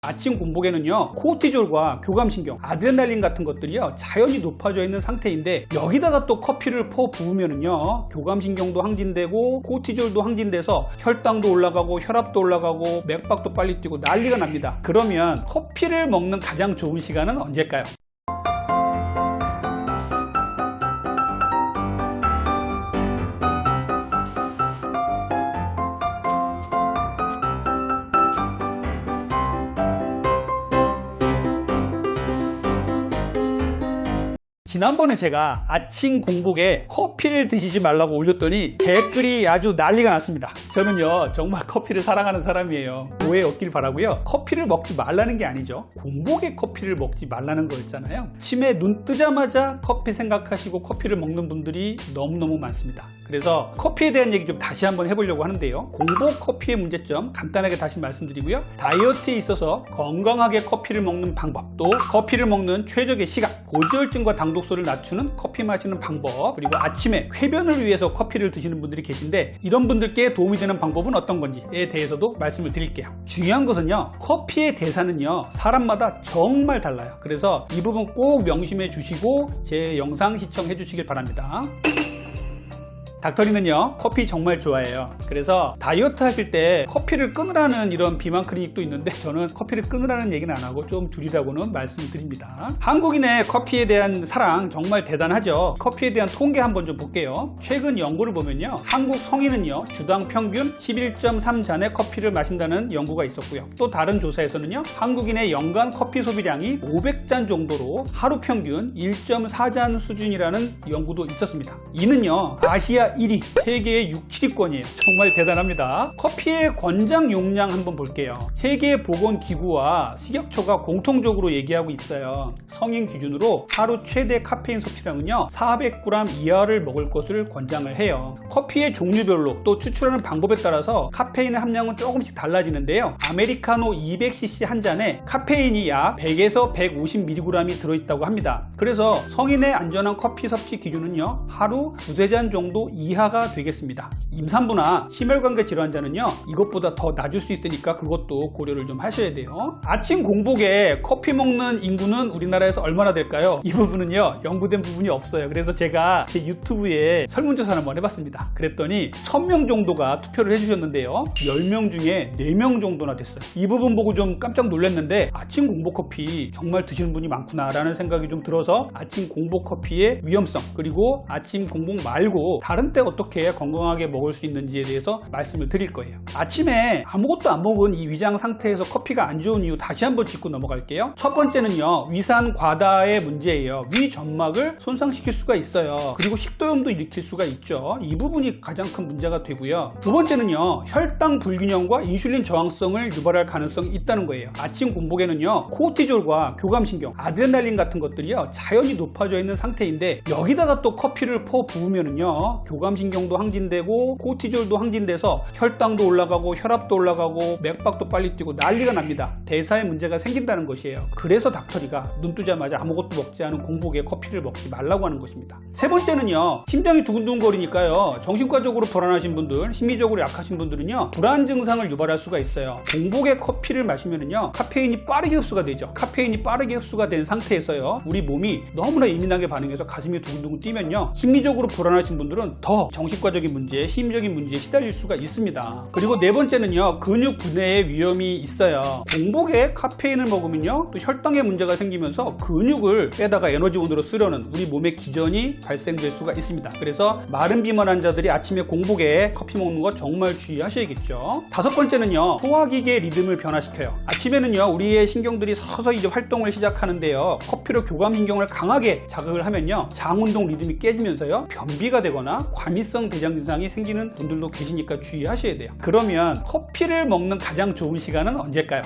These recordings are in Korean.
아침 공복에는요, 코르티졸과 교감신경, 아드레날린 같은 것들이요 자연히 높아져 있는 상태인데, 여기다가 또 커피를 퍼 부으면은요 교감신경도 항진되고 코르티졸도 항진돼서 혈당도 올라가고 혈압도 올라가고 맥박도 빨리 뛰고 난리가 납니다. 그러면 커피를 먹는 가장 좋은 시간은 언제일까요? 지난번에 제가 아침 공복에 커피를 드시지 말라고 올렸더니 댓글이 아주 난리가 났습니다. 저는요 정말 커피를 사랑하는 사람이에요. 오해 없길 바라고요. 커피를 먹지 말라는 게 아니죠. 공복에 커피를 먹지 말라는 거였잖아요. 아침에 눈 뜨자마자 커피 생각하시고 커피를 먹는 분들이 너무너무 많습니다. 그래서 커피에 대한 얘기 좀 다시 한번 해보려고 하는데요. 공복 커피의 문제점 간단하게 다시 말씀드리고요. 다이어트에 있어서 건강하게 커피를 먹는 방법, 또 커피를 먹는 최적의 시간, 고지혈증과 당독소를 낮추는 커피 마시는 방법, 그리고 아침에 쾌변을 위해서 커피를 드시는 분들이 계신데 이런 분들께 도움이 되는 방법은 어떤 건지에 대해서도 말씀을 드릴게요. 중요한 것은요, 커피의 대사는요 사람마다 정말 달라요. 그래서 이 부분 꼭 명심해 주시고 제 영상 시청해 주시길 바랍니다. 닥터리는요 커피 정말 좋아해요. 그래서 다이어트 하실 때 커피를 끊으라는 이런 비만 클리닉도 있는데 저는 커피를 끊으라는 얘기는 안 하고 좀 줄이라고는 말씀드립니다. 한국인의 커피에 대한 사랑 정말 대단하죠. 커피에 대한 통계 한번 좀 볼게요. 최근 연구를 보면요, 한국 성인은요 주당 평균 11.3잔의 커피를 마신다는 연구가 있었고요. 또 다른 조사에서는요 한국인의 연간 커피 소비량이 500잔 정도로 하루 평균 1.4잔 수준이라는 연구도 있었습니다. 이는요 아시아 1위, 세계의 6, 7위권이에요. 정말 대단합니다. 커피의 권장 용량 한번 볼게요. 세계보건기구와 식약처가 공통적으로 얘기하고 있어요. 성인 기준으로 하루 최대 카페인 섭취량은요 400g 이하를 먹을 것을 권장을 해요. 커피의 종류별로 또 추출하는 방법에 따라서 카페인의 함량은 조금씩 달라지는데요, 아메리카노 200cc 한 잔에 카페인이 약 100에서 150mg이 들어있다고 합니다. 그래서 성인의 안전한 커피 섭취 기준은요 하루 두세 잔 정도 이하가 되겠습니다. 임산부나 심혈관계 질환자는요 이것보다 더 낮을 수 있으니까 그것도 고려를 좀 하셔야 돼요. 아침 공복에 커피 먹는 인구는 우리나라에서 얼마나 될까요? 이 부분은요 연구된 부분이 없어요. 그래서 제가 제 유튜브에 설문조사를 한번 해봤습니다. 그랬더니 1000명 정도가 투표를 해주셨는데요, 10명 중에 4명 정도나 됐어요. 이 부분 보고 좀 깜짝 놀랐는데 아침 공복 커피 정말 드시는 분이 많구나 라는 생각이 좀 들어서 아침 공복 커피의 위험성, 그리고 아침 공복 말고 다른 때 어떻게 건강하게 먹을 수 있는지에 대해서 말씀을 드릴 거예요. 아침에 아무것도 안 먹은 이 위장 상태에서 커피가 안 좋은 이유 다시 한번 짚고 넘어갈게요. 첫 번째는요 위산 과다의 문제예요. 위 점막을 손상시킬 수가 있어요. 그리고 식도염도 일으킬 수가 있죠. 이 부분이 가장 큰 문제가 되고요. 두 번째는요 혈당 불균형과 인슐린 저항성을 유발할 가능성이 있다는 거예요. 아침 공복에는요 코르티졸과 교감신경, 아드레날린 같은 것들이요 자연히 높아져 있는 상태인데 여기다가 또 커피를 퍼 부으면은요 교감신경도 항진되고 코르티졸도 항진돼서 혈당도 올라가고 혈압도 올라가고 맥박도 빨리 뛰고 난리가 납니다. 대사에 문제가 생긴다는 것이에요. 그래서 닥터리가 눈 뜨자마자 아무것도 먹지 않은 공복에 커피를 먹지 말라고 하는 것입니다. 세 번째는요 심장이 두근두근거리니까요 정신과적으로 불안하신 분들, 심리적으로 약하신 분들은요 불안 증상을 유발할 수가 있어요. 공복에 커피를 마시면은요 카페인이 빠르게 흡수가 되죠. 카페인이 빠르게 흡수가 된 상태에서요 우리 몸이 너무나 예민하게 반응해서 가슴이 두근두근 뛰면요 심리적으로 불안하신 분들은 더 정신과적인 문제, 심리적인 문제에 시달릴 수가 있습니다. 그리고 네 번째는요 근육 분해의 위험이 있어요. 공복에 카페인을 먹으면요 또 혈당에 문제가 생기면서 근육을 빼다가 에너지원으로 쓰려는 우리 몸의 기전이 발생될 수가 있습니다. 그래서 마른 비만 환자들이 아침에 공복에 커피 먹는 거 정말 주의하셔야겠죠. 다섯 번째는요 소화기계의 리듬을 변화시켜요. 아침에는요 우리의 신경들이 서서히 이제 활동을 시작하는데요, 커피로 교감신경을 강하게 자극을 하면요 장운동 리듬이 깨지면서요 변비가 되거나 과민성 대장 증상이 생기는 분들도 계시니까 주의하셔야 돼요. 그러면 커피를 먹는 가장 좋은 시간은 언제일까요?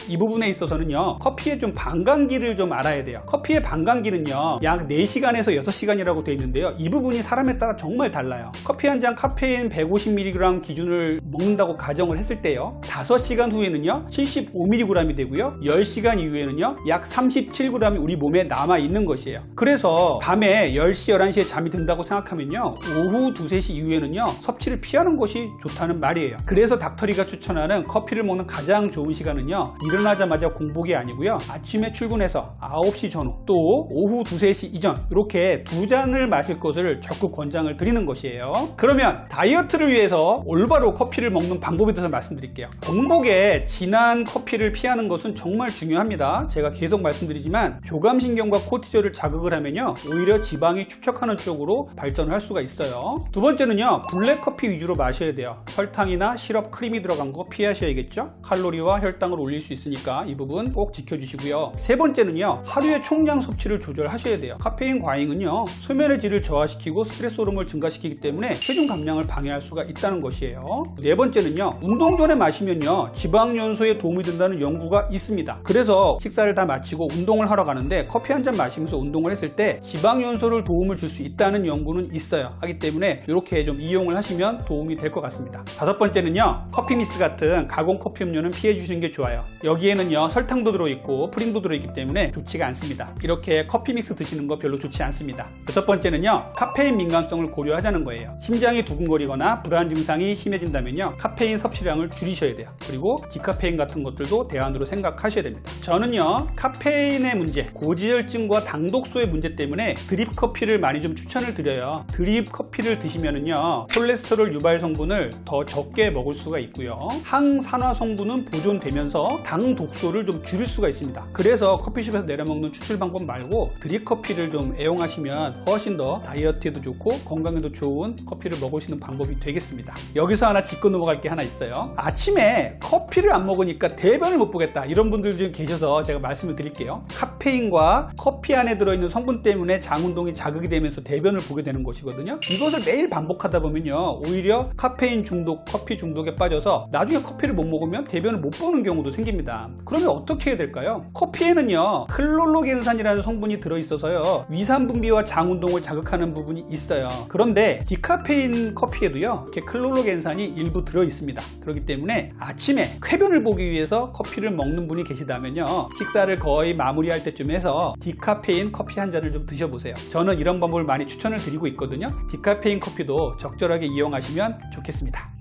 이 부분에 있어서는요, 커피의 좀 반감기를 좀 알아야 돼요. 커피의 반감기는요, 약 4시간에서 6시간이라고 되어 있는데요, 이 부분이 사람에 따라 정말 달라요. 커피 한 잔 카페인 150mg 기준을 먹는다고 가정을 했을 때요, 5시간 후에는요 75mg이 되고요, 10시간 이후에는요 약 37g이 우리 몸에 남아 있는 것이에요. 그래서 밤에 10시 11시에 잠이 든다고 생각하면요, 오후 2, 3시 이후에는요 섭취를 피하는 것이 좋다는 말이에요. 그래서 닥터리가 추천하는 커피를 먹는 가장 좋은 시간은요, 일어나자마자 공복이 아니고요, 아침에 출근해서 9시 전후, 또 오후 2, 3시 이전, 이렇게 2잔을 마실 것을 적극 권장을 드리는 것이에요. 그러면 다이어트를 위해서 올바로 커피를 먹는 방법에 대해서 말씀드릴게요. 공복에 진한 커피를 피하는 것은 정말 중요합니다. 제가 계속 말씀드리지만 교감신경과 코티졸을 자극을 하면요, 오히려 지방이 축적하는 쪽으로 발전을 할 수가 있어요. 두 번째는요, 블랙커피 위주로 마셔야 돼요. 설탕이나 시럽, 크림이 들어간 거 피하셔야겠죠. 칼로리와 혈당을 올릴 수 있으니까 이 부분 꼭 지켜주시고요. 세 번째는요, 하루의 총량 섭취를 조절하셔야 돼요. 카페인 과잉은요, 수면의 질을 저하시키고 스트레스 호르몬을 증가시키기 때문에 체중 감량을 방해할 수가 있다는 것이에요. 네 번째는요, 운동 전에 마시면요 지방 연소에 도움이 된다는 연구가 있습니다. 그래서 식사를 다 마치고 운동을 하러 가는데 커피 한 잔 마시면서 운동을 했을 때 지방 연소를 도움을 줄 수 있다는 연구는 있어요. 하기 때문에 이렇게 좀 이용을 하시면 도움이 될 것 같습니다. 다섯 번째는요, 커피 믹스 같은 가공 커피 음료는 피해 주시는 게 좋아요. 여기에는요 설탕도 들어있고 프림도 들어있기 때문에 좋지가 않습니다. 이렇게 커피 믹스 드시는 거 별로 좋지 않습니다. 여섯 번째는요, 카페인 민감성을 고려하자는 거예요. 심장이 두근거리거나 불안 증상이 심해진다면요, 카페인 섭취량을 줄이셔야 돼요. 그리고 디카페인 같은 것들도 대안으로 생각하셔야 됩니다. 저는요, 카페인의 문제, 고지혈증과 당독소의 문제 때문에 드립 커피를 많이 좀 추천을 드려요. 드립 커피를 드시면은요, 콜레스테롤 유발 성분을 더 적게 먹을 수가 있고요, 항산화 성분은 보존되면서 당 독소를 좀 줄일 수가 있습니다. 그래서 커피숍에서 내려먹는 추출 방법 말고 드립 커피를 좀 애용하시면 훨씬 더 다이어트에도 좋고 건강에도 좋은 커피를 먹을 수 있는 방법이 되겠습니다. 여기서 하나 짚고 넘어갈 게 하나 있어요. 아침에 커피를 안 먹으니까 대변을 못 보겠다, 이런 분들 좀 계셔서 제가 말씀을 드릴게요. 카페인과 커피 안에 들어있는 성분 때문에 장운동이 자극이 되면서 대변을 보게 되는 것이거든요. 이것을 매일 반복하다 보면요, 오히려 카페인 중독, 커피 중독에 빠져서 나중에 커피를 못 먹으면 대변을 못 보는 경우도 생깁니다. 그러면 어떻게 해야 될까요? 커피에는요 클로로겐산이라는 성분이 들어있어서요, 위산 분비와 장운동을 자극하는 부분이 있어요. 그런데 디카페인 커피에도요 이렇게 클로로겐산이 일부 들어있습니다. 그렇기 때문에 아침에 쾌변을 보기 위해서 커피를 먹는 분이 계시다면요, 식사를 거의 마무리할 때쯤 해서 디카페인 커피 한 잔을 좀 드셔보세요. 저는 이런 방법을 많이 추천을 드리고 있거든요. 디카페인 커피도 적절하게 이용하시면 좋겠습니다.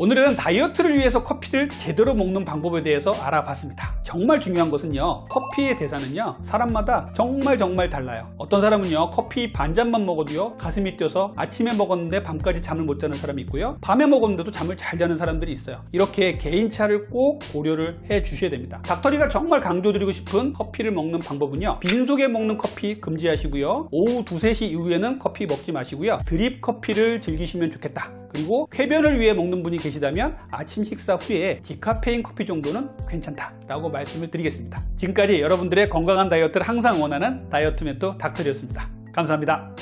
오늘은 다이어트를 위해서 커피를 제대로 먹는 방법에 대해서 알아봤습니다. 정말 중요한 것은요, 커피의 대사는요 사람마다 정말 달라요. 어떤 사람은요 커피 반잔만 먹어도요 가슴이 뛰어서 아침에 먹었는데 밤까지 잠을 못 자는 사람이 있고요, 밤에 먹었는데도 잠을 잘 자는 사람들이 있어요. 이렇게 개인차를 꼭 고려를 해 주셔야 됩니다. 닥터리가 정말 강조드리고 싶은 커피를 먹는 방법은요, 빈속에 먹는 커피 금지하시고요, 오후 2, 3시 이후에는 커피 먹지 마시고요, 드립 커피를 즐기시면 좋겠다. 그리고 쾌변을 위해 먹는 분이 계시다면 아침 식사 후에 디카페인 커피 정도는 괜찮다라고 말씀을 드리겠습니다. 지금까지 여러분들의 건강한 다이어트를 항상 원하는 다이어트 멘토 닥터리였습니다. 감사합니다.